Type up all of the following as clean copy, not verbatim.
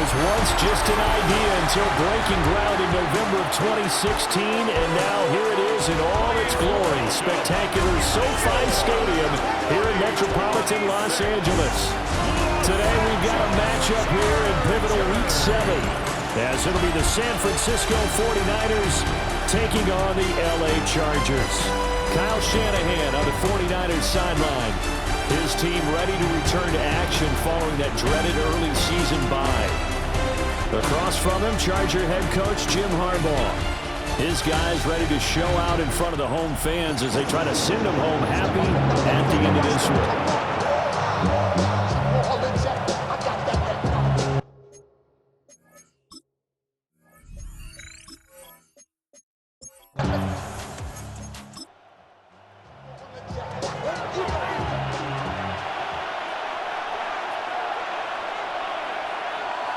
was once just an idea until breaking ground in November of 2016, and now here it is in all its glory. Spectacular SoFi Stadium here in metropolitan Los Angeles. Today we've got a matchup here in pivotal Week 7, as it'll be the San Francisco 49ers taking on the LA Chargers. Kyle Shanahan on the 49ers sideline. His team ready to return to action following that dreaded early season bye. Across from him, Charger head coach Jim Harbaugh. His guys ready to show out in front of the home fans as they try to send them home happy at the end of this one.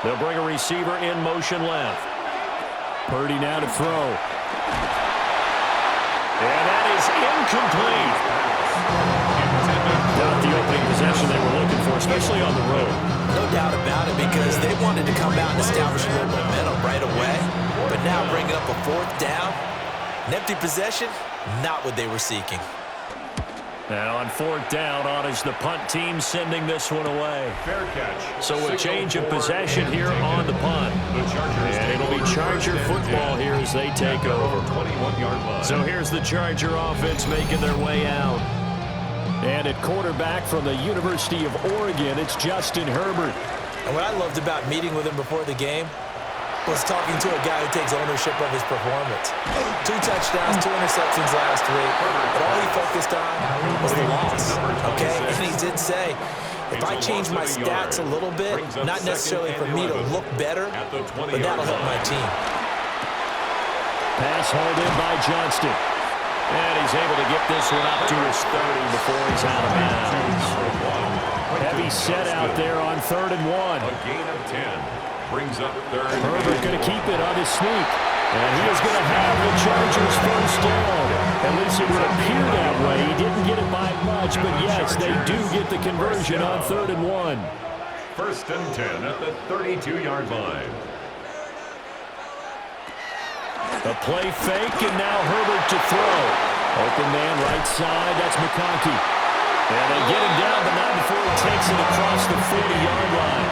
They'll bring a receiver in motion left. Purdy now to throw. And that is incomplete. Not the opening possession they were looking for, especially on the road. No doubt about it, because they wanted to come out and establish a little momentum right away. But now bringing up a fourth down, an empty possession, not what they were seeking. Now on fourth down, on is the punt team sending this one away. Fair catch. So a change of possession here on the punt. And it'll be Charger football here as they take over. 21-yard line. So here's the Charger offense making their way out. And at quarterback from the University of Oregon, it's Justin Herbert. And what I loved about meeting with him before the game was talking to a guy who takes ownership of his performance. 2 touchdowns, 2 interceptions last week, but all he focused on was the loss, okay? And he did say, if I change my stats a little bit, not necessarily for me to look better, but that'll help my team. Pass hauled in by Johnston. And he's able to get this one up to his 30 before he's out of bounds. Heavy set out there on 3rd and 1. A gain of 10. Brings up 3rd. Herbert going to keep it on his sneak. And he is going to have the Chargers first down. At least it would appear that way. He didn't get it by much, but yes, they do get the conversion on 3rd and 1. 1st and 10 at the 32-yard line. A play fake, and now Herbert to throw. Open man right side, that's McConkey. And they get him down, but not before he takes it across the 40-yard line.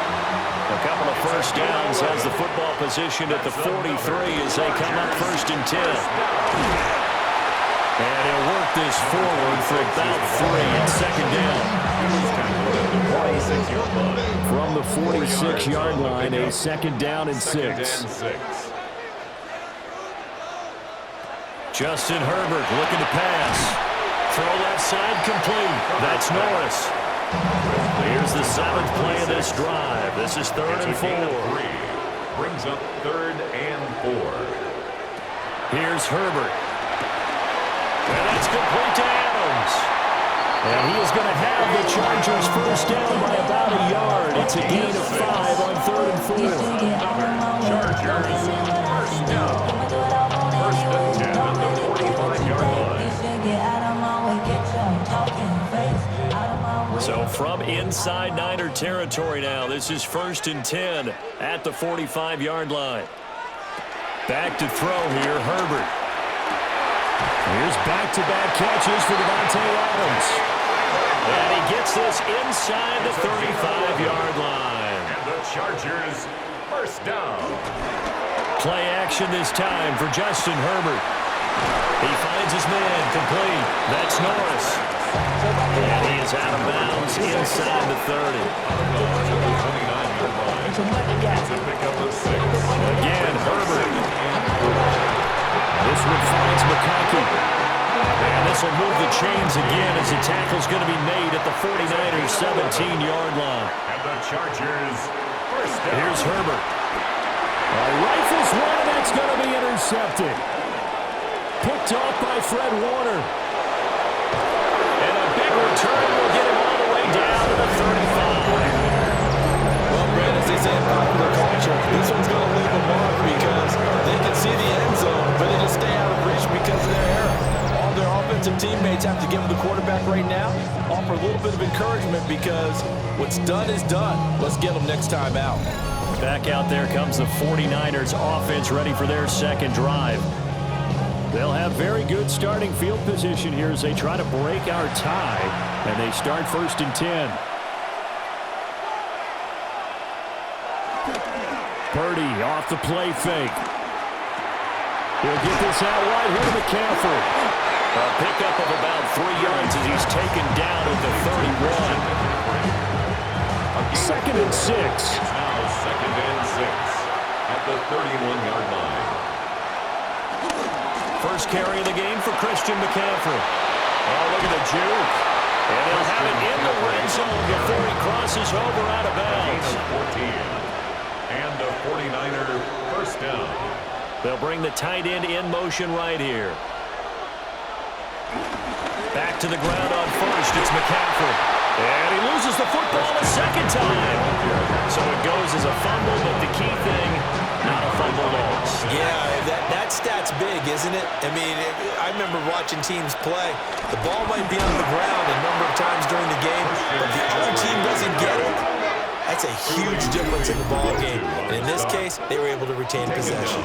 A couple of first downs has the football position at the 43 as they come up 1st and 10. And he'll work this forward for about 3 and 2nd down. From the 46-yard line, a 2nd down and 6. Justin Herbert looking to pass. Throw left side complete. That's Norris. Here's the 7th play of this drive. This is 3rd and 4. Brings up 3rd and 4. Here's Herbert. And that's complete to Adams. And he is going to have the Chargers first down by about a yard. It's a gain of 5 on 3rd and 4. Chargers first down. 1st and 10 at the 45-yard line. So from inside Niner territory now, this is 1st and 10 at the 45-yard line. Back to throw here, Herbert. Here's back-to-back catches for Davante Adams. And he gets this inside the 35-yard line. And the Chargers first down. Play action this time for Justin Herbert. He finds his man complete. That's Norris. And he is out of bounds inside the 30. Again, Herbert. This one finds McConkey. And this will move the chains again as the tackle's going to be made at the 49ers 17-yard line. And the Chargers first down. Here's Herbert. Rifles one, and that's going to be intercepted. Picked off by Fred Warner. And a big return will get him all the way down to the 35. Well, Brad, as they say in popular culture, this one's going to leave a mark because they can see the end zone, but it'll stay out of reach because of their error. All their offensive teammates have to give the quarterback right now, offer a little bit of encouragement because what's done is done. Let's get them next time out. Back out there comes the 49ers offense ready for their second drive. They'll have very good starting field position here as they try to break our tie, and they start 1st and 10. Purdy off the play fake. He'll get this out wide here to McCaffrey. A pickup of about 3 yards as he's taken down at the 31. 2nd and 6. It's now 2nd and 6 at the 31-yard line. First carry of the game for Christian McCaffrey. Oh, look at the juke. And he'll have it in the red zone before he crosses over out of bounds. 14. And a 49er first down. They'll bring the tight end in motion right here. Back to the ground on first. It's McCaffrey. And he loses the football a second time. So it goes as a fumble, but the key thing, not a fumble loss. Yeah, that stat's big, isn't it? I mean, I remember watching teams play. The ball might be on the ground a number of times during the game, but the other team doesn't get it. That's a huge difference in the ball game. And in this case, they were able to retain possession.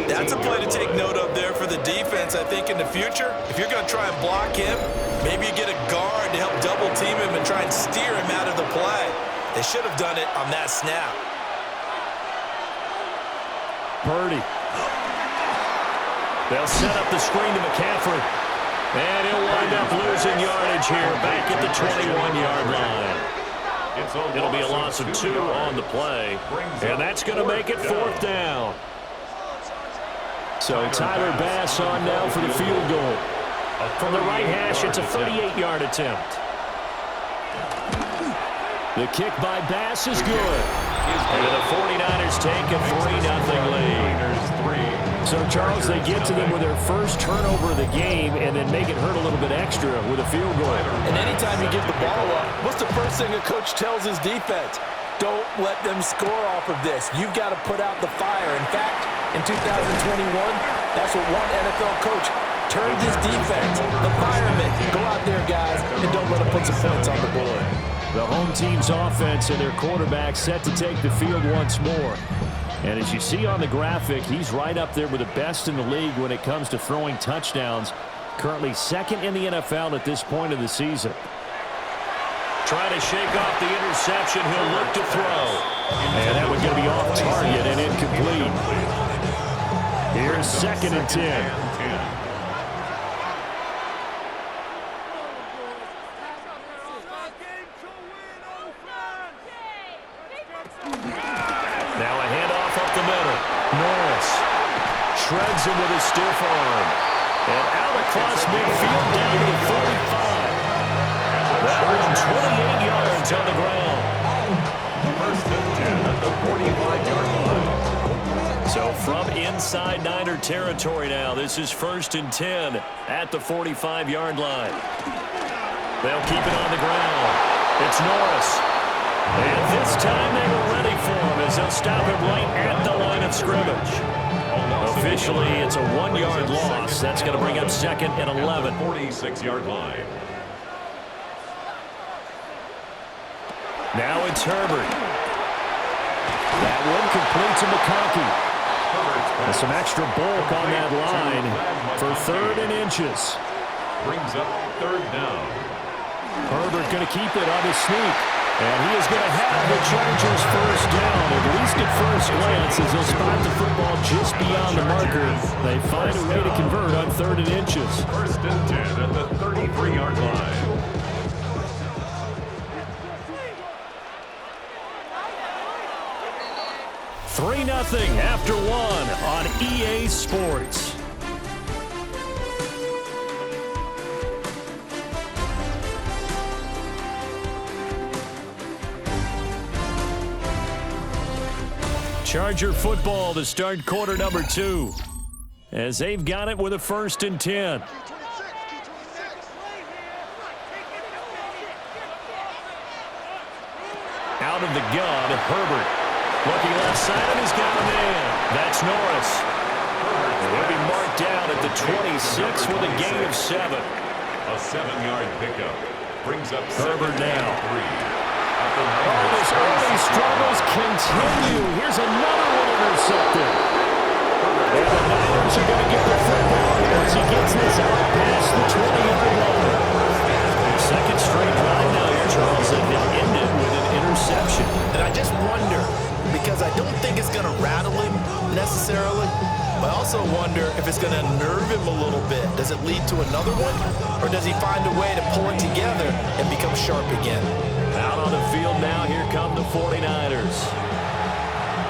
That's a play to take note of there for the defense, I think, in the future. If you're going to try and block him, maybe you get a guard to help double team him and try and steer him out of the play. They should have done it on that snap. Purdy. They'll set up the screen to McCaffrey. And he'll wind up losing yardage here back at the 21-yard line. It'll be a loss of 2 on the play, and that's going to make it 4th down. So Tyler Bass on now for the field goal. From the right hash, it's a 38-yard attempt. The kick by Bass is good. And the 49ers take a 3-0 lead. So, Charles, they get to them with their first turnover of the game and then make it hurt a little bit extra with a field goal. And anytime you give the ball up, what's the first thing a coach tells his defense? Don't let them score off of this. You've got to put out the fire. In fact, in 2021, that's what one NFL coach turned his defense, the firemen. Go out there, guys, and don't let them put some points on the board. The home team's offense and their quarterback set to take the field once more. And as you see on the graphic, he's right up there with the best in the league when it comes to throwing touchdowns. Currently 2nd in the NFL at this point of the season. Trying to shake off the interception. He'll look to throw. And that one's going to be off target and incomplete. Here's 2nd and 10. Shreds him with a stiff arm. And out across midfield down to the 45. That one 28 yards on the ground. 1st and 10 at the 45-yard line. So from inside Niner territory now, this is 1st and 10 at the 45-yard line. They'll keep it on the ground. It's Norris. And this time they were ready for him as they'll stop him right at the line of scrimmage. Officially, it's a 1-yard loss. That's going to bring up 2nd and 11. 46-yard line. Now it's Herbert. That one complete to McConkey. And some extra bulk on that line for 3rd and inches. Brings up 3rd down. Herbert going to keep it on his sneak. And he is going to have the Chargers first down, at least at first glance, as they'll spot the football just beyond the marker. They find a way to convert on 3rd and inches. 1st and 10 at the 33-yard line. $3-0 after 1 on EA Sports. Charger football to start quarter number 2. As they've got it with a 1st and 10. Out of the gun, Herbert. Looking left side, and he's got a man. That's Norris. And he'll be marked down at the 26 with a gain of 7. A 7-yard pickup. Brings up Herbert now. 3. Oh, his early struggles continue. Here's another one intercepted. And the Niners are going to get the football here as he gets this out past the 20-yard line. Second straight drive now here, Charles, and it ended with an interception. And I just wonder, because I don't think it's going to rattle him necessarily, but I also wonder if it's going to nerve him a little bit. Does it lead to another one? Or does he find a way to pull it together and become sharp again? Out on the field now, here come the 49ers.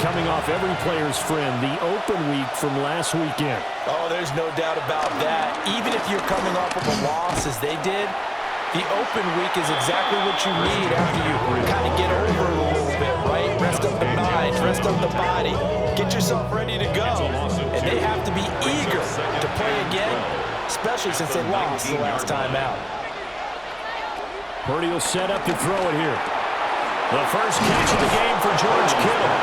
Coming off every player's friend, the open week from last weekend. Oh, there's no doubt about that. Even if you're coming off of a loss as they did, the open week is exactly what you need after you kind of get over it a little bit, right? Rest up the mind, rest up the body, get yourself ready to go. And they have to be eager to play again, especially since they lost the last time out. Purdy will set up to throw it here. The first catch of the game for George Kittle.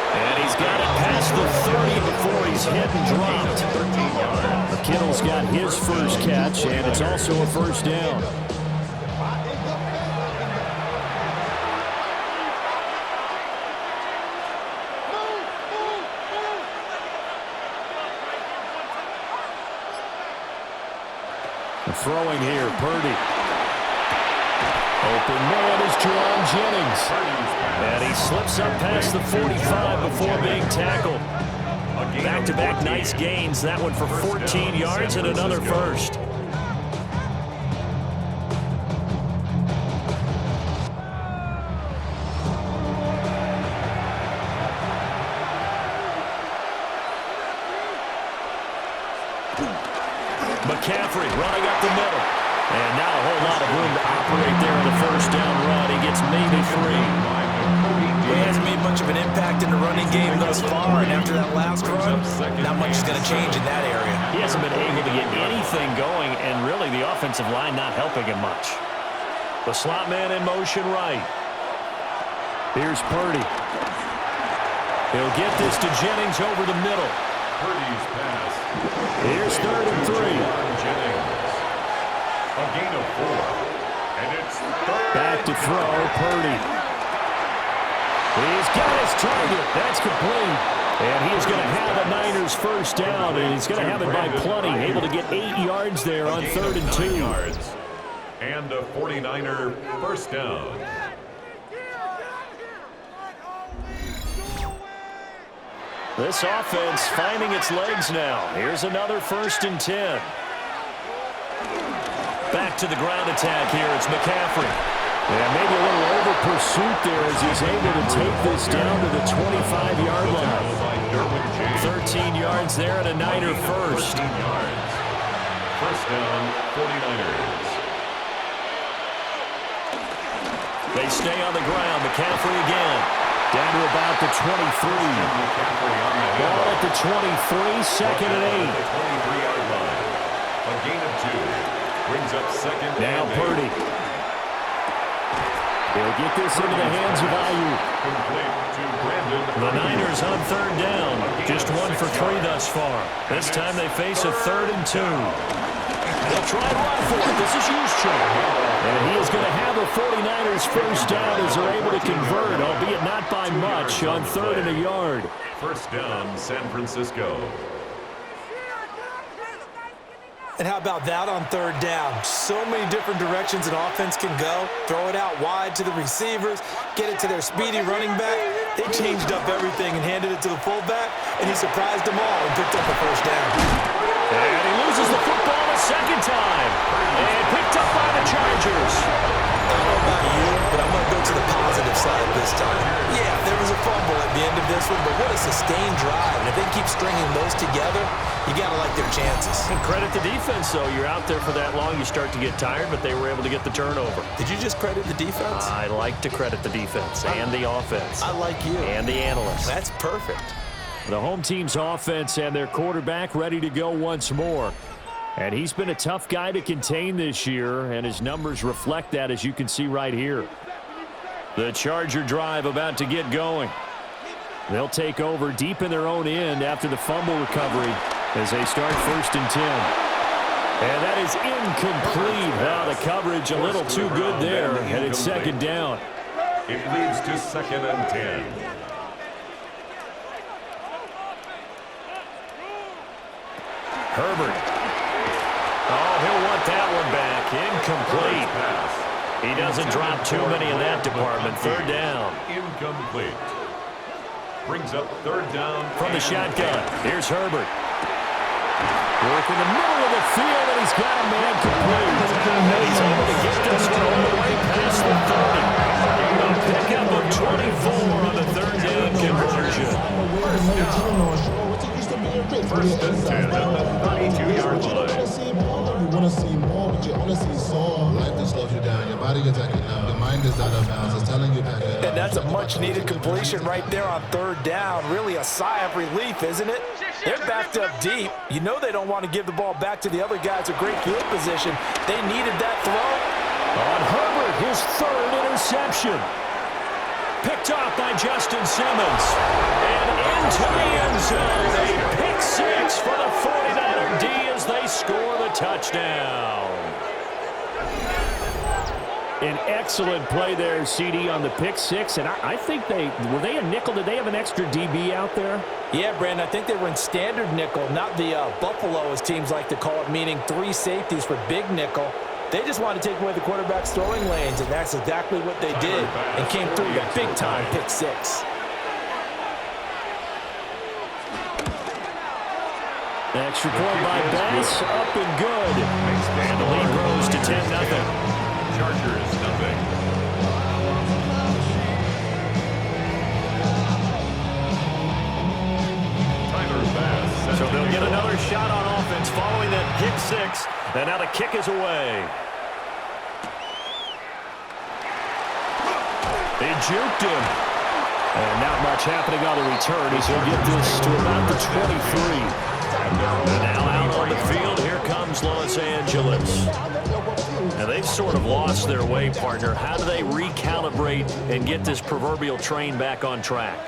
And he's got it past the 30 before he's hit and dropped. Kittle's got his first catch, and it's also a first down. Throwing here, Purdy. Open man is Jauan Jennings. And he slips up past the 45 before being tackled. Back-to-back nice gains. That one for 14 yards and another first. McCaffrey running up the middle. And not a whole lot of room to operate there on the first down run. He gets maybe 3. He hasn't made much of an impact in the running game thus far, and after that last run, not much is going to change in that area. He hasn't been able to get anything going, and really the offensive line not helping him much. The slot man in motion right. Here's Purdy. He'll get this to Jennings over the middle. Purdy's pass. Here's 3rd and 3. Jennings. A gain of 4. And it's Back to throw, Purdy. He's got his target. That's complete. And he is going to have a Niners first down, and he's going to have it by plenty. Able to get 8 yards there on 3rd and 2. yards. And a 49er first down. This offense finding its legs now. Here's another 1st and 10. Back to the ground attack here. It's McCaffrey. And maybe a little over pursuit there as he's able to take this down to the 25-yard line. 13 yards there and a Niner first. 13 yards. First down, 49ers. They stay on the ground. McCaffrey again. Down to about the 23. Ball at the 23, 2nd and 8. 23-yard line. A gain of 2. Brings up 2nd Now and 8. Purdy. He'll get this into the hands of Ayuk. The Niners on 3rd down. Just 1 for 3 thus far. This time they face a 3rd and 2. They'll try and run for it. This is Juszczyk. And he is going to have a 49ers first down as they're able to convert, albeit not by much, on 3rd and a yard. First down, San Francisco. And how about that on 3rd down? So many different directions an offense can go. Throw it out wide to the receivers, get it to their speedy running back. They changed up everything and handed it to the fullback, and he surprised them all and picked up a first down. And he loses the football a second time. And picked up by the Chargers. I don't know about you, but I'm going to go to the positive side this time. Yeah, there was a fumble at the end of this one, but what a sustained drive. And if they keep stringing those together, you got to like their chances. And credit the defense, though. You're out there for that long, you start to get tired, but they were able to get the turnover. Did you just credit the defense? I like to credit the defense and the offense. I like you. And the analysts. That's perfect. The home team's offense and their quarterback ready to go once more. And he's been a tough guy to contain this year, and his numbers reflect that, as you can see right here. The Charger drive about to get going. They'll take over deep in their own end after the fumble recovery as they start 1st and 10. And that is incomplete. Well, the coverage a little too good there, and it's 2nd down. It leads to 2nd and 10. Herbert. Oh, he'll want that one back. Incomplete. He doesn't drop too many in that department. 3rd down. Incomplete. Brings up 3rd down. From the shotgun, here's Herbert. Work in the middle of the field, and he's got a man complete. And he's able to get this one all the way past the 30. A pickup of 24 on the 3rd down conversion. First and 10 at the 32-yard line. You want to see more, but you honestly saw life that slows you down. Your body gets acting up. Your mind is out of bounds. It's telling you back it up. And that's a much-needed completion right there on 3rd down. Really a sigh of relief, isn't it? They're backed up deep. You know they don't want to give the ball back to the other guys. A great field position. They needed that throw. On Herbert, his 3rd interception. Picked off by Justin Simmons. And into the end zone. A pick 6 for the 49er D as they score the touchdown. An excellent play there, CD, on the pick 6. And I think were they a nickel? Did they have an extra DB out there? Yeah, Brandon, I think they were in standard nickel, not the Buffalo, as teams like to call it, meaning 3 safeties for big nickel. They just wanted to take away the quarterback's throwing lanes, and that's exactly what they did, and came through the big-time pick 6. Extra point by Bass, up and good. And the lead grows to 10-0. Chargers, nothing. Tyler Bass. So they'll get another shot on offense following that pick 6. And now the kick is away. They juked him. And not much happening on the return as he'll get this to about the 23. And now out on the field, here comes Los Angeles. Now they've sort of lost their way, partner. How do they recalibrate and get this proverbial train back on track?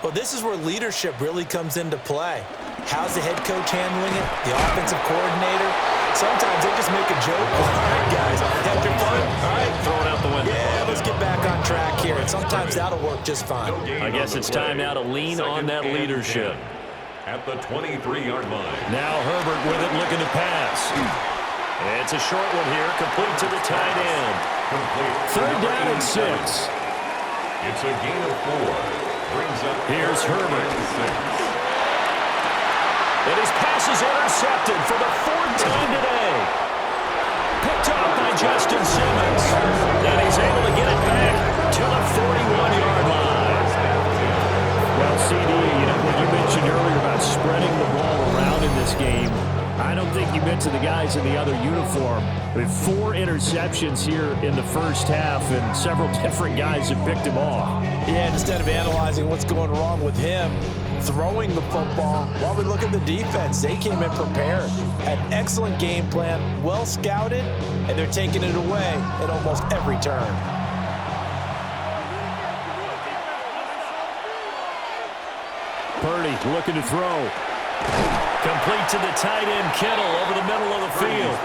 Well, this is where leadership really comes into play. How's the head coach handling it? The offensive coordinator? Sometimes they just make a joke. All right, guys, had your fun? All right, Throw it out the window. Yeah, let's get back on track here. And sometimes that'll work just fine. I guess it's time now to lean on that leadership. At the 23-yard line. Now Herbert with it, looking to pass. It's a short one here, complete to the tight end. Complete. 3rd down and 6. It's a gain of 4. Brings up Here's 3rd Herbert. and 6. And his pass is intercepted for the 4th time today. Picked off by Justin Simmons. And he's able to get it back to the 41-yard line. Well, CD, what you mentioned earlier about spreading the ball around in this game, I don't think you meant to the guys in the other uniform. With 4 interceptions here in the first half, and several different guys have picked him off. Yeah, instead of analyzing what's going wrong with him, throwing the football, while we look at the defense, they came in prepared. Had an excellent game plan, well scouted, and they're taking it away at almost every turn. Purdy looking to throw. Complete to the tight end, Kittle, over the middle of the field.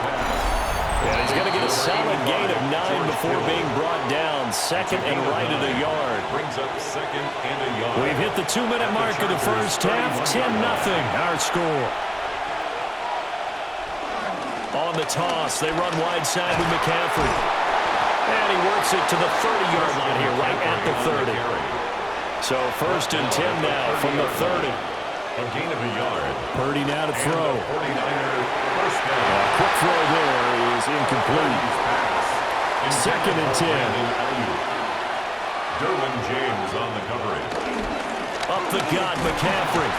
And he's going to get a solid gain of 9 before being brought down. 2nd and right at a yard. Brings up 2nd and a yard. We've hit the 2-minute mark of the first half. 10-0 our score. On the toss, they run wide side with McCaffrey. And he works it to the 30-yard line here, right at the 30. So 1st and 10 now from the 30. A gain of a yard. Purdy now to throw. 49er first down. Quick throw there is incomplete. 2nd and 10. Derwin James on the coverage. Up the gut, McCaffrey.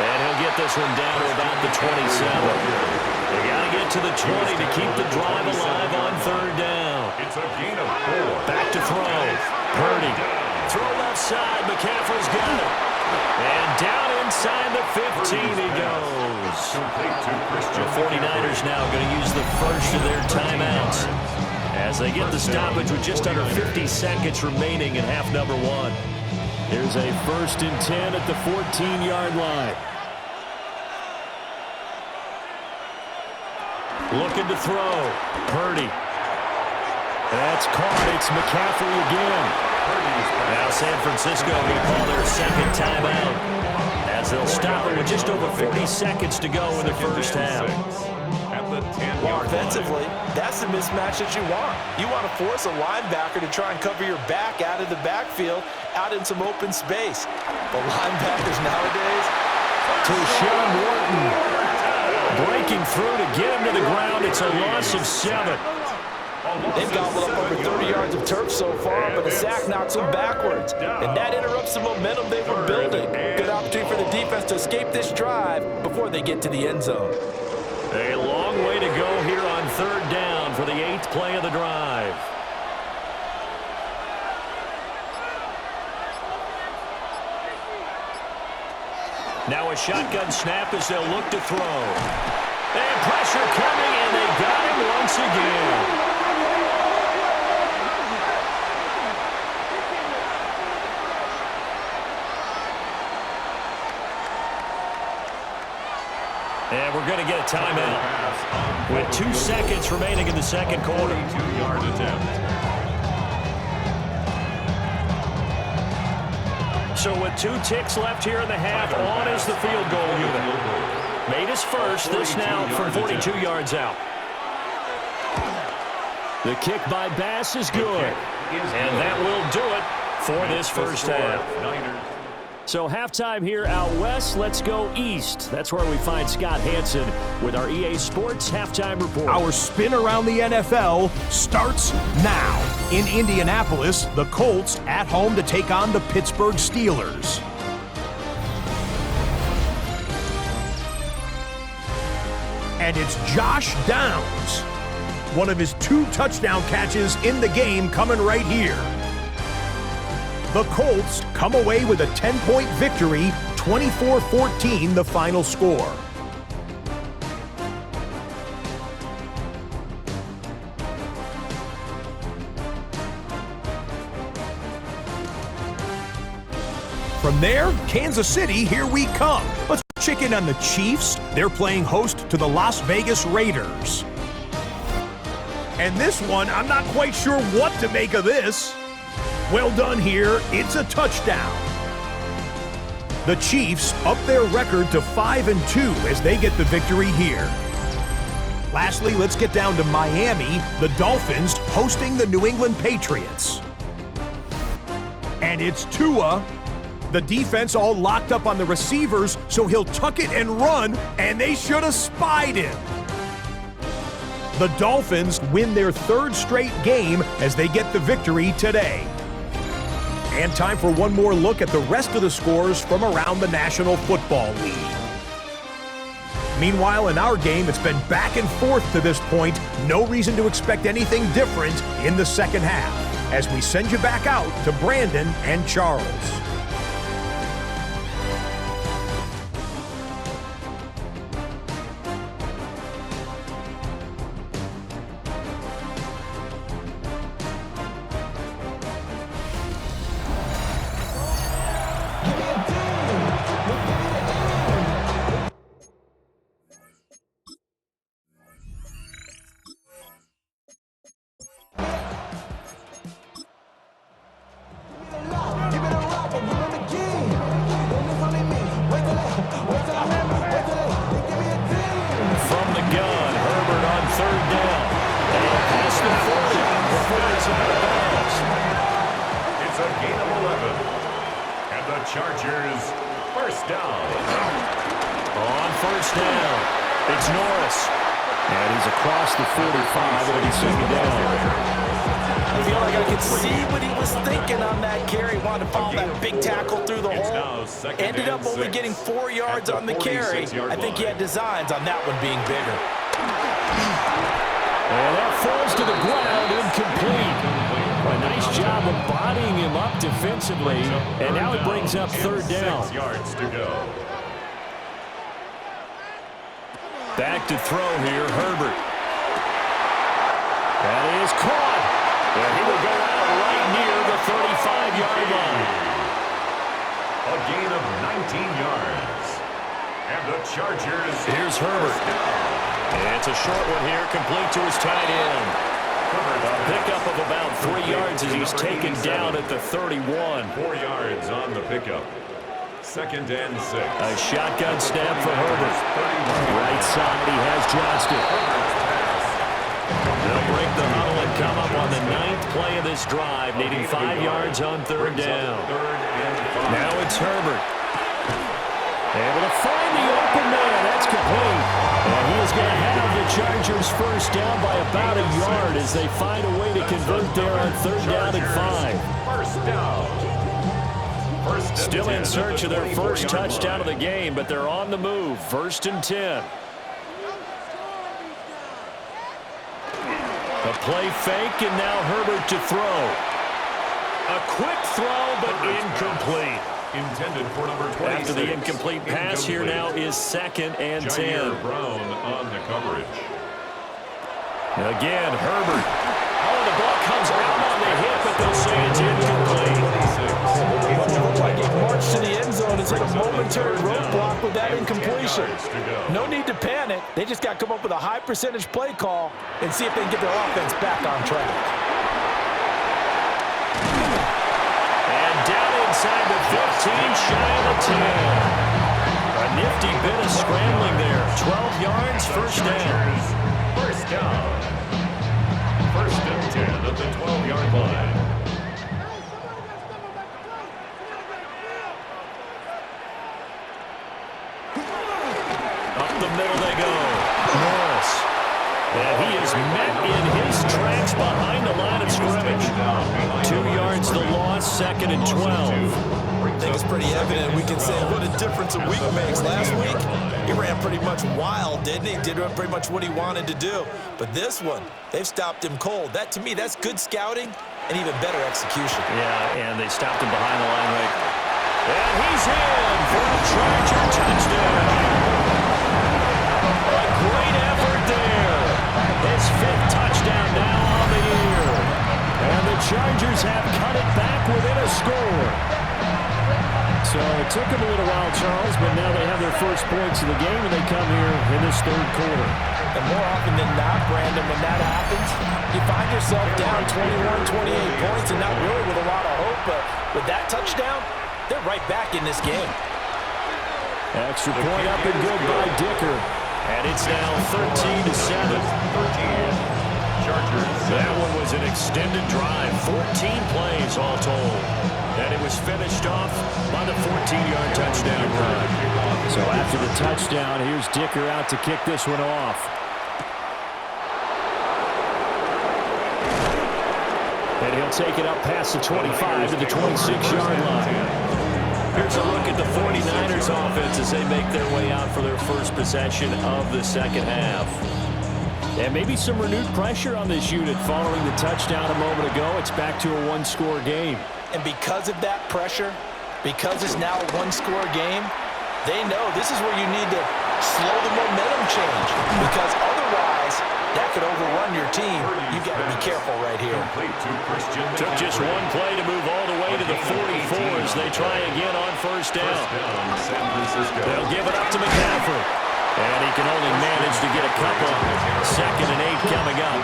And he'll get this one down to about the 27. They got to get to the 20 to keep the drive alive on 3rd down. It's a gain of 4. Back to throw. Purdy. Throw left side. McCaffrey's got it. And down inside the 15 he goes. The 49ers now going to use the first of their timeouts as they get the stoppage with just under 50 seconds remaining in half number 1. Here's a 1st and 10 at the 14-yard line. Looking to throw. Purdy. That's caught. It's McCaffrey again. Now San Francisco will call their second timeout, as they'll stop it with just over 40 seconds to go in the first half. Well, offensively, that's the mismatch that you want. You want to force a linebacker to try and cover your back out of the backfield, out in some open space. The linebackers nowadays. To Sean Wharton. Breaking through to get him to the ground. It's a loss of 7. They've gobbled up over 30 yards of turf so far, but a sack knocks them backwards. And that interrupts the momentum they were building. Good opportunity for the defense to escape this drive before they get to the end zone. A long way to go here on 3rd down for the 8th play of the drive. Now a shotgun snap as they'll look to throw. And pressure coming, and they got him once again. And we're going to get a timeout with 2 seconds remaining in the second quarter. 42-yard attempt. So with 2 ticks left here in the half, on is the field goal unit. Made his first, this now from 42 yards out. The kick by Bass is good. And that will do it for this first half. So halftime here out west, let's go east. That's where we find Scott Hanson with our EA Sports Halftime Report. Our spin around the NFL starts now. In Indianapolis, the Colts at home to take on the Pittsburgh Steelers. And it's Josh Downs. One of his 2 touchdown catches in the game coming right here. The Colts come away with a 10-point victory, 24-14 the final score. From there, Kansas City, here we come. Let's check in on the Chiefs. They're playing host to the Las Vegas Raiders. And this one, I'm not quite sure what to make of this. Well done here, it's a touchdown. The Chiefs up their record to 5-2 as they get the victory here. Lastly, let's get down to Miami, the Dolphins hosting the New England Patriots. And it's Tua. The defense all locked up on the receivers, so he'll tuck it and run, and they should have spied him. The Dolphins win their 3rd straight game as they get the victory today. And time for one more look at the rest of the scores from around the National Football League. Meanwhile, in our game, it's been back and forth to this point. No reason to expect anything different in the second half, as we send you back out to Brandon and Charles. Chargers, first down. On first down, it's Norris. And he's across the 45. It'll be second down. I feel like I could see what he was thinking on that carry. Wanted to follow that big tackle through the hole. Ended up only getting 4 yards on the carry. I think he had designs on that one being bigger. And that falls to the ground, incomplete. A nice job of bodying him up defensively. And now it brings up third down. 6 yards to go. Back to throw here, Herbert. That is caught. And he will go out right near the 35-yard line. A gain of 19 yards. And the Chargers. Here's Herbert. And it's a short one here, complete to his tight end. A pickup of about 3 yards as he's taken down at the 31. 4 yards on the pickup. 2nd and 6. A shotgun snap for Herbert. Right side, he has Johnston. They'll break the huddle and come up on the 9th play of this drive, needing 5 yards on 3rd down. Now it's Herbert. Able to find the open man. That's complete. And he is going to have the Chargers first down by about a yard as they find a way to convert there on 3rd down and 5. First down. Still in search of their first touchdown of the game, but they're on the move. 1st and 10. A play fake, and now Herbert to throw. A quick throw, but incomplete. Intended for number 26. After the incomplete pass, here now is 2nd and 10. Brown on the coverage. Again, Herbert. Oh, the ball comes out on the hit, but they'll say it's incomplete. It looked like it marched to the end zone. It's hit a momentary roadblock with that incompletion. No need to panic. They just got to come up with a high percentage play call and see if they can get their offense back on track. And down inside the 15, shy of the 10. A nifty bit of scrambling there. 12 yards, first down. First down. 1st and 10 at the 12-yard line. Up the middle they go. Morris. And he is met in his tracks behind the line of scrimmage. 2 yards the loss, 2nd and 12. I think it's pretty evident. We can say what a difference a week makes. Last week, he ran pretty much wild, didn't he? Did pretty much what he wanted to do. But this one, they've stopped him cold. That, to me, that's good scouting and even better execution. Yeah, and they stopped him behind the line right. And he's in for a Charger touchdown. A great effort there. His 5th touchdown now on the year. And the Chargers have cut it back within a score. So it took them a little while, Charles, but now they have their first points of the game, and they come here in this 3rd quarter. And more often than not, Brandon, when that happens, you find yourself down 21, 28 points, and not really with a lot of hope, but with that touchdown, they're right back in this game. Extra point up and good by Dicker. And it's now 13-7. That one was an extended drive, 14 plays all told. And it was finished off by the 14-yard touchdown run. So after the touchdown, here's Dicker out to kick this one off. And he'll take it up past the 25 to the 26-yard line. Here's a look at the 49ers offense as they make their way out for their first possession of the 2nd half. And maybe some renewed pressure on this unit following the touchdown a moment ago. It's back to a 1-score game. And because of that pressure, because it's now a 1-score game, they know this is where you need to slow the momentum change. Because otherwise, that could overrun your team. You've got to be careful right here. Took just one play to move all the way to the 44 as they try again on 1st down. They'll give it up to McCaffrey. And he can only manage to get a couple. 2nd and 8 coming up.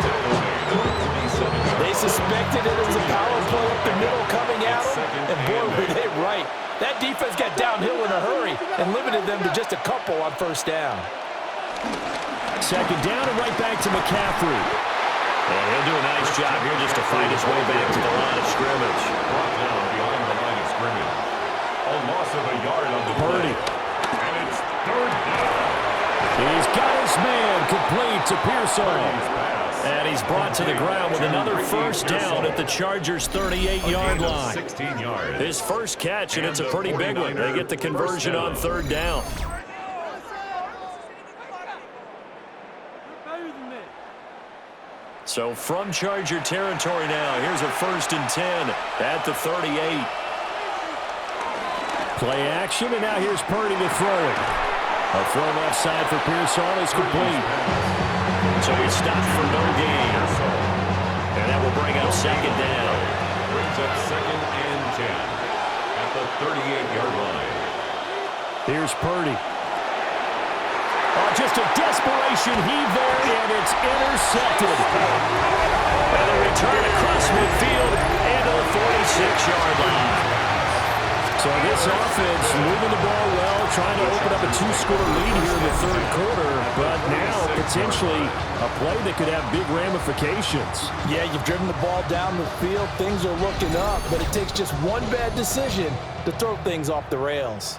They suspected it was a power play up the middle coming at them. And boy, were they right. That defense got downhill in a hurry and limited them to just a couple on 1st down. 2nd down and right back to McCaffrey. And he'll do a nice job here just to find his way back to the line of scrimmage. Brought down behind the line of scrimmage. A loss of a yard on the Purdy. play. And it's 3rd down. He's got his man complete to Pearson. And he's brought to the ground with another 1st down at the Chargers' 38-yard line. 16 yards. His first catch, and it's a pretty big one. They get the conversion on 3rd down. So from Charger territory now, here's a 1st and 10 at the 38. Play action, and now here's Purdy to throw it. A throw left side for Pearson is complete. So he's stopped for no gain. And that will bring up 2nd down. Brings up 2nd and 10 at the 38-yard line. Here's Purdy. On just a desperation heave there, and it's intercepted. And a return across midfield and to the 46-yard line. So this offense moving the ball well, trying to open up a 2-score lead here in the third quarter, but now potentially a play that could have big ramifications. Yeah, you've driven the ball down the field. Things are looking up, but it takes just one bad decision to throw things off the rails.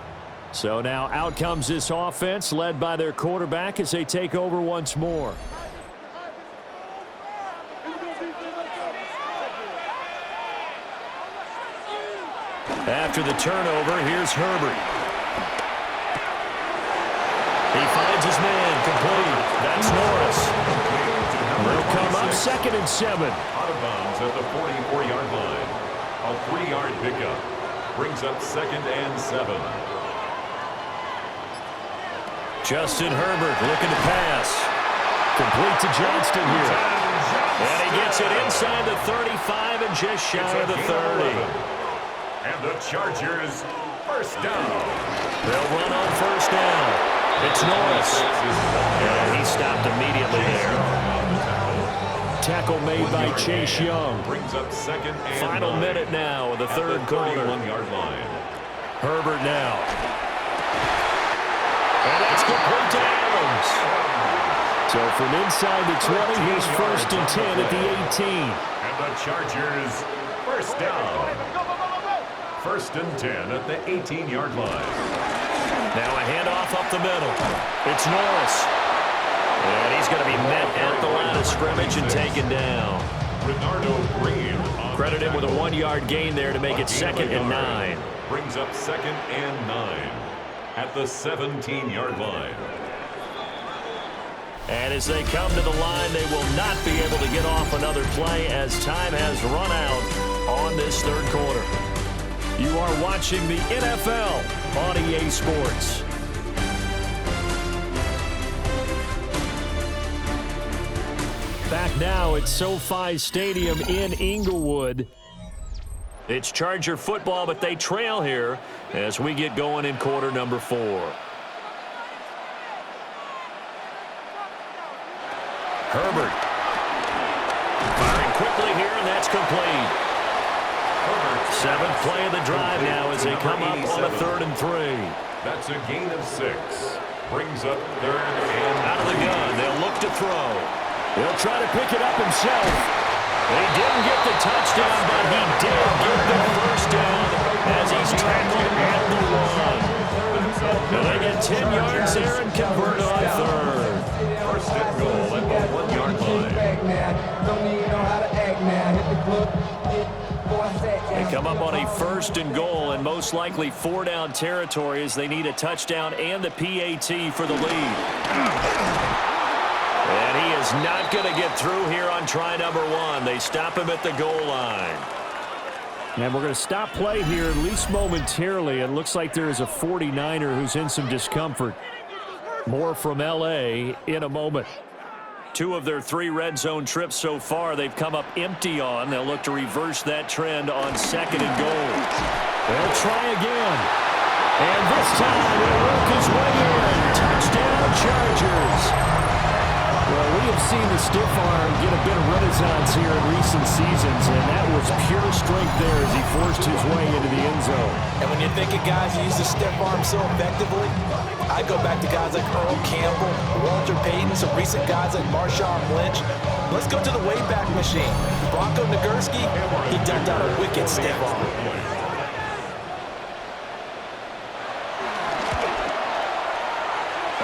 So now out comes this offense led by their quarterback as they take over once more. After the turnover, here's Herbert. He finds his man, complete. That's Norris. They'll come up 2nd and 7. Out of bounds at the 44-yard line. A 3-yard pickup. Brings up 2nd and 7. Justin Herbert looking to pass. Complete to Johnston here. And he gets it inside the 35 and just shy of the 30. And the Chargers, first down. They'll run on first down. It's Norris. And he stopped immediately there. Tackle made by Chase Young. Brings up 2nd and Final 9 minute now of the third quarter. 31-yard line. Herbert now. And that's complete to Adams. So from inside the 20, here's 1st and 10 at the 18. And the Chargers, first down. 1st and 10 at the 18-yard line. Now a handoff up the middle. It's Norris. And he's going to be met at the line of scrimmage and taken down. Renardo Green. Credit him with a 1-yard gain there to make it 2nd and 9. Brings up 2nd and 9 at the 17-yard line. And as they come to the line, they will not be able to get off another play as time has run out on this third quarter. You are watching the NFL on EA Sports. Back now at SoFi Stadium in Inglewood. It's Charger football, but they trail here as we get going in quarter number 4. Herbert. Firing quickly here, and that's complete. 7th play of the drive now as they come up on a 3rd and 3. That's a gain of 6. Brings up 3rd and out of the gun. They'll look to throw. He'll try to pick it up himself. He didn't get the touchdown, but he did get the first down as he's tackled at the 1. And they get 10 yards there and convert on 3rd. 1st and goal at the 1-yard line. They come up on a 1st and goal and most likely 4-down territory as they need a touchdown and the PAT for the lead. And he is not going to get through here on try number 1. They stop him at the goal line. And we're going to stop play here at least momentarily. It looks like there is a 49er who's in some discomfort. More from L.A. in a moment. 2 of their 3 red zone trips so far they've come up empty on. They'll look to reverse that trend on 2nd and goal. They'll try again. And this time he'll work his way in. Touchdown Chargers. Well, we have seen the stiff arm get a bit of renaissance here in recent seasons, and that was pure strength there as he forced his way into the end zone. And when you think of guys who use the stiff arm so effectively, I go back to guys like Earl Campbell, Walter Payton, some recent guys like Marshawn Lynch. Let's go to the Wayback Machine. Bronco Nagurski, he dumped out a wicked stiff arm.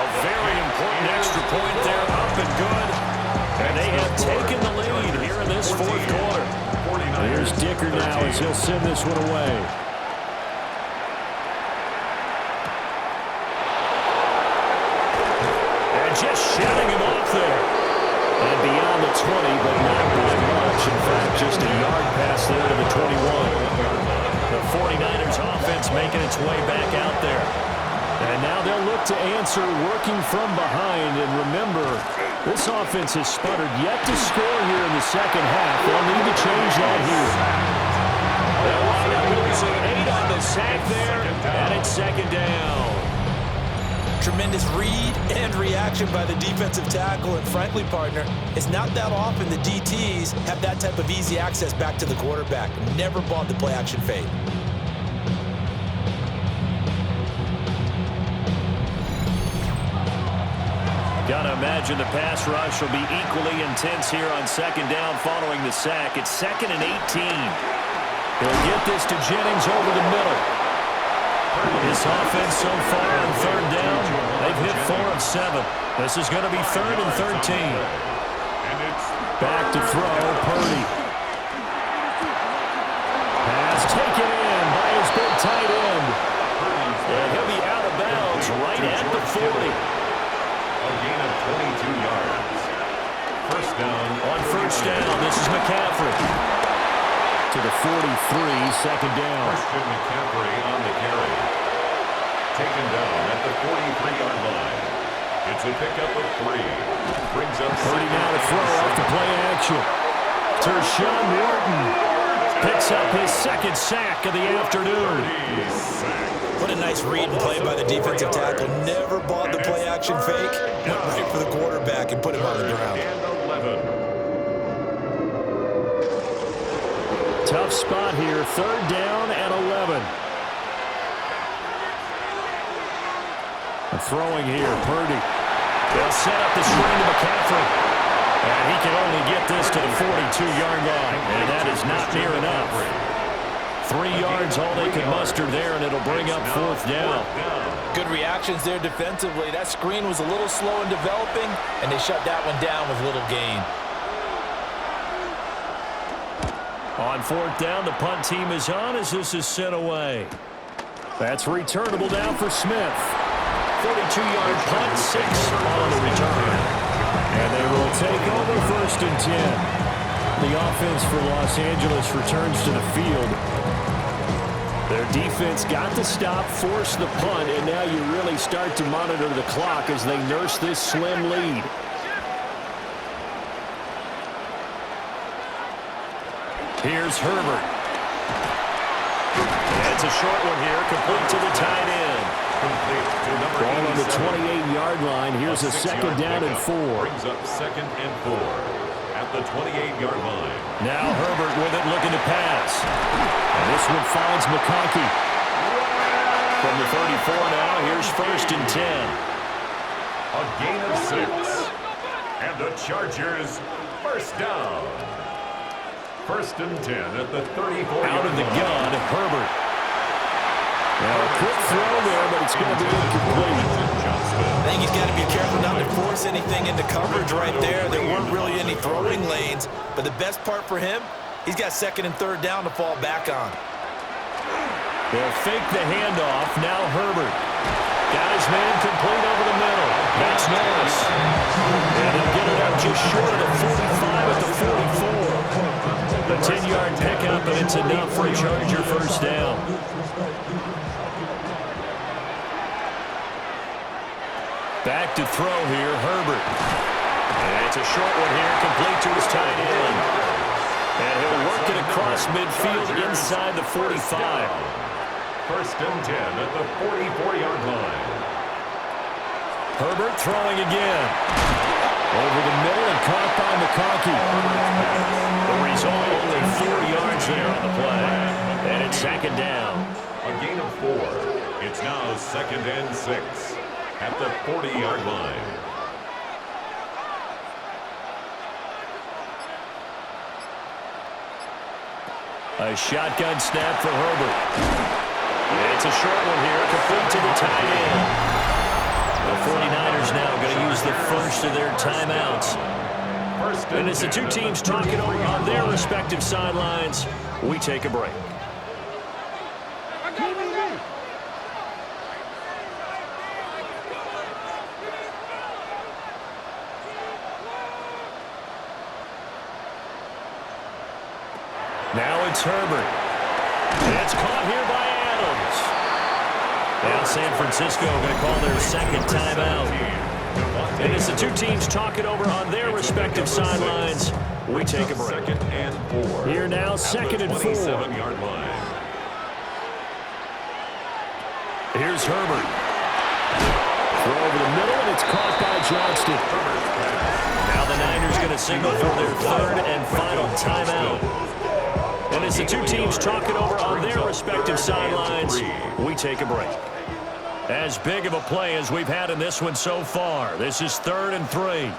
A very important extra point there, up and good. And they have taken the lead here in this fourth quarter. Here's Dicker now as he'll send this one away. And just shutting him off there. And beyond the 20, but not by much. In fact, just a yard pass there to the 21. The 49ers offense making its way back out there. And now they'll look to answer working from behind. And remember, this offense has sputtered yet to score here in the second half. They'll need to change that here. They'll wind up losing 8 on the sack there, and it's 2nd down. Tremendous read and reaction by the defensive tackle. And frankly, partner, it's not that often the DTs have that type of easy access back to the quarterback. Never bought the play action fade. Gotta imagine the pass rush will be equally intense here on second down following the sack. It's 2nd and 18. He'll get this to Jennings over the middle. This offense so far on third down, they've hit 4 of 7. This is going to be 3rd and 13. Back to throw, Purdy. Pass taken in by his big tight end. And he'll be out of bounds right at the 40. A gain of 22 yards. First down. On first down, this is McCaffrey. To the 43, second down. Christian McCaffrey on the carry. Taken down at the 43-yard line. It's a pickup of 3. Brings up Purdy now to throw off the play action. Tershawn Wharton picks up his 2nd sack of the afternoon. What a nice read and play by the defensive tackle. Never bought the play action fake. Went right for the quarterback and put him on the ground. Tough spot here. 3rd down and 11. Throwing here, Purdy. They'll set up the screen to McCaffrey. And he can only get this to the 42-yard line. And that is not near enough. 3 yards, all they can muster there, and it'll bring up 4th down. Good reactions there defensively. That screen was a little slow in developing, and they shut that one down with little gain. On 4th down, the punt team is on as this is sent away. That's returnable down for Smith. 42-yard punt, 6 on the return. And they will take over 1st and 10. The offense for Los Angeles returns to the field. Their defense got the stop, forced the punt, and now you really start to monitor the clock as they nurse this slim lead. Here's Herbert. It's a short one here, complete to the tight end. Ball on the 28-yard line. Here's a 2nd down and 4. Brings up 2nd and 4 at the 28-yard line. Now Herbert with it, looking to pass. And this one finds McConkey. From the 34 now, here's 1st and 10. A gain of 6. And the Chargers first down. 1st and 10 at the 34-yard line. Out of the gun, Herbert. Now a quick throw there, but it's going to be incomplete. I think he's got to be careful not to force anything into coverage right there. There weren't really any throwing lanes, but the best part for him, he's got 2nd and 3rd down to fall back on. They'll fake the handoff. Now Herbert. Got his man complete over the middle. That's Norris. And he'll get it up just short of the 45 at the 44. A 10-yard pickup, and it's enough for a Charger first down. Back to throw here, Herbert. And it's a short one here, complete to his tight end. And he'll work it across midfield inside the 45. 1st and 10 at the 44-yard line. Herbert throwing again. Over the middle and caught by McConkey. The result, only 4 yards there on the play. And it's 2nd down. A gain of 4. It's now 2nd and 6 at the 40-yard line. A shotgun snap for Herbert. It's a short one here, complete to the tight end. The 49ers now going to use the first of their timeouts. And as the two teams talk it over on their respective sidelines, we take a break. Now it's Herbert. It's caught here by Adams. Now San Francisco going to call their 2nd timeout. And as the two teams talk it over on their respective sidelines, we take a break. 2nd and 4. Here now, 2nd and 4. 27-yard line. Here's Herbert. Throw over the middle, and it's caught by Johnston. Now the Niners going to signal for their third and final timeout. And as the two teams talk it over on their respective sidelines, we take a break. As big of a play as we've had in this one so far. This is 3rd and 3.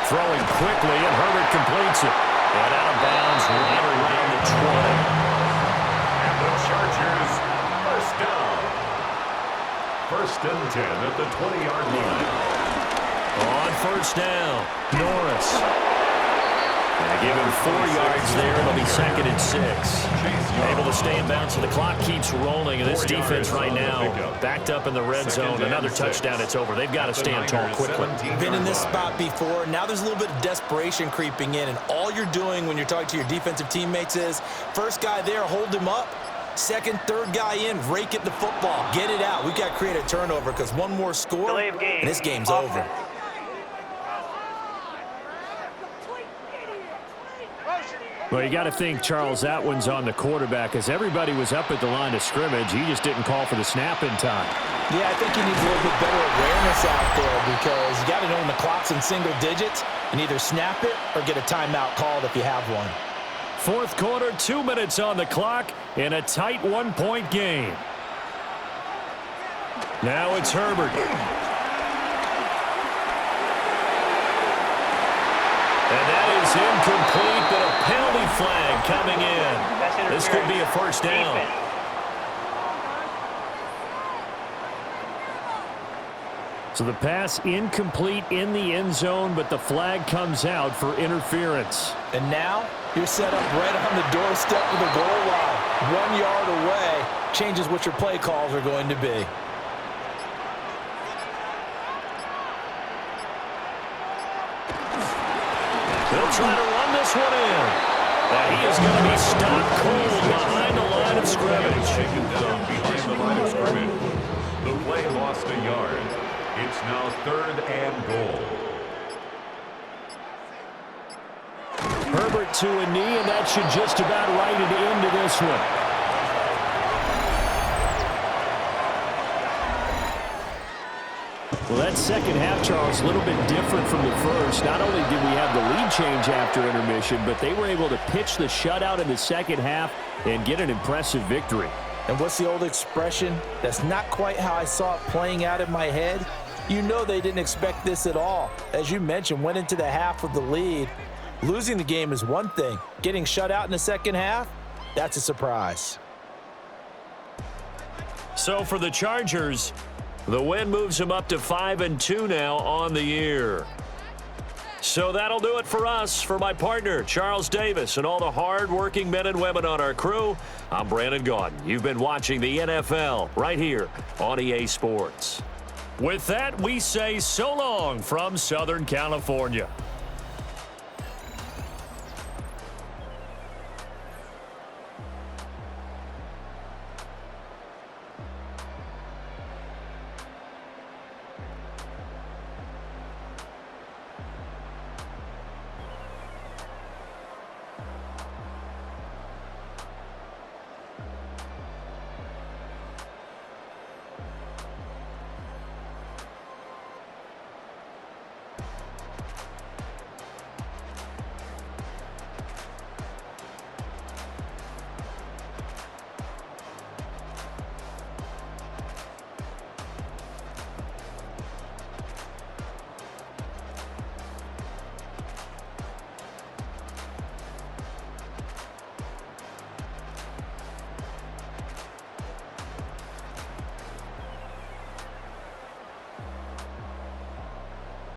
Throwing quickly, and Herbert completes it. And out of bounds right around the 20. And the Chargers, first down. 1st and 10 at the 20-yard line. On first down, Norris. And they give him 4 yards there. It'll be 2nd and 6. Able to stay in bounds, so the clock keeps rolling. And this defense right now backed up in the red zone. Another touchdown, it's over. They've got to stand tall quickly. Been in this spot before. Now there's a little bit of desperation creeping in. And all you're doing when you're talking to your defensive teammates is, first guy there, hold him up. Second, third guy in, rake it the football. Get it out. We've got to create a turnover because one more score, and this game's over. Well, you got to think, Charles, that one's on the quarterback as everybody was up at the line of scrimmage. He just didn't call for the snap in time. Yeah, I think he needs a little bit better awareness out there because you got to know when the clock's in single digits and either snap it or get a timeout called if you have one. 4th quarter, 2 minutes on the clock in a tight 1-point game. Now it's Herbert. And that is incomplete, but a penalty flag coming in. This could be a first down. So the pass incomplete in the end zone, but the flag comes out for interference. And now you're set up right on the doorstep of the goal line. 1 yard away changes what your play calls are going to be. They'll try to run this one in. And he is going to be stopped cold behind the line of scrimmage. Taken down behind the line of scrimmage. The play lost a yard. It's now 3rd and goal. Herbert to a knee, and that should just about write it into this one. Well, that second half, Charles, a little bit different from the first. Not only did we have the lead change after intermission, but they were able to pitch the shutout in the second half and get an impressive victory. And what's the old expression? That's not quite how I saw it playing out in my head. You know they didn't expect this at all. As you mentioned, went into the half with the lead. Losing the game is one thing. Getting shut out in the second half, that's a surprise. So for the Chargers, the win moves them up to 5-2 now on the year. So that'll do it for us. For my partner, Charles Davis, and all the hard-working men and women on our crew, I'm Brandon Gaudin. You've been watching the NFL right here on EA Sports. With that, we say so long from Southern California.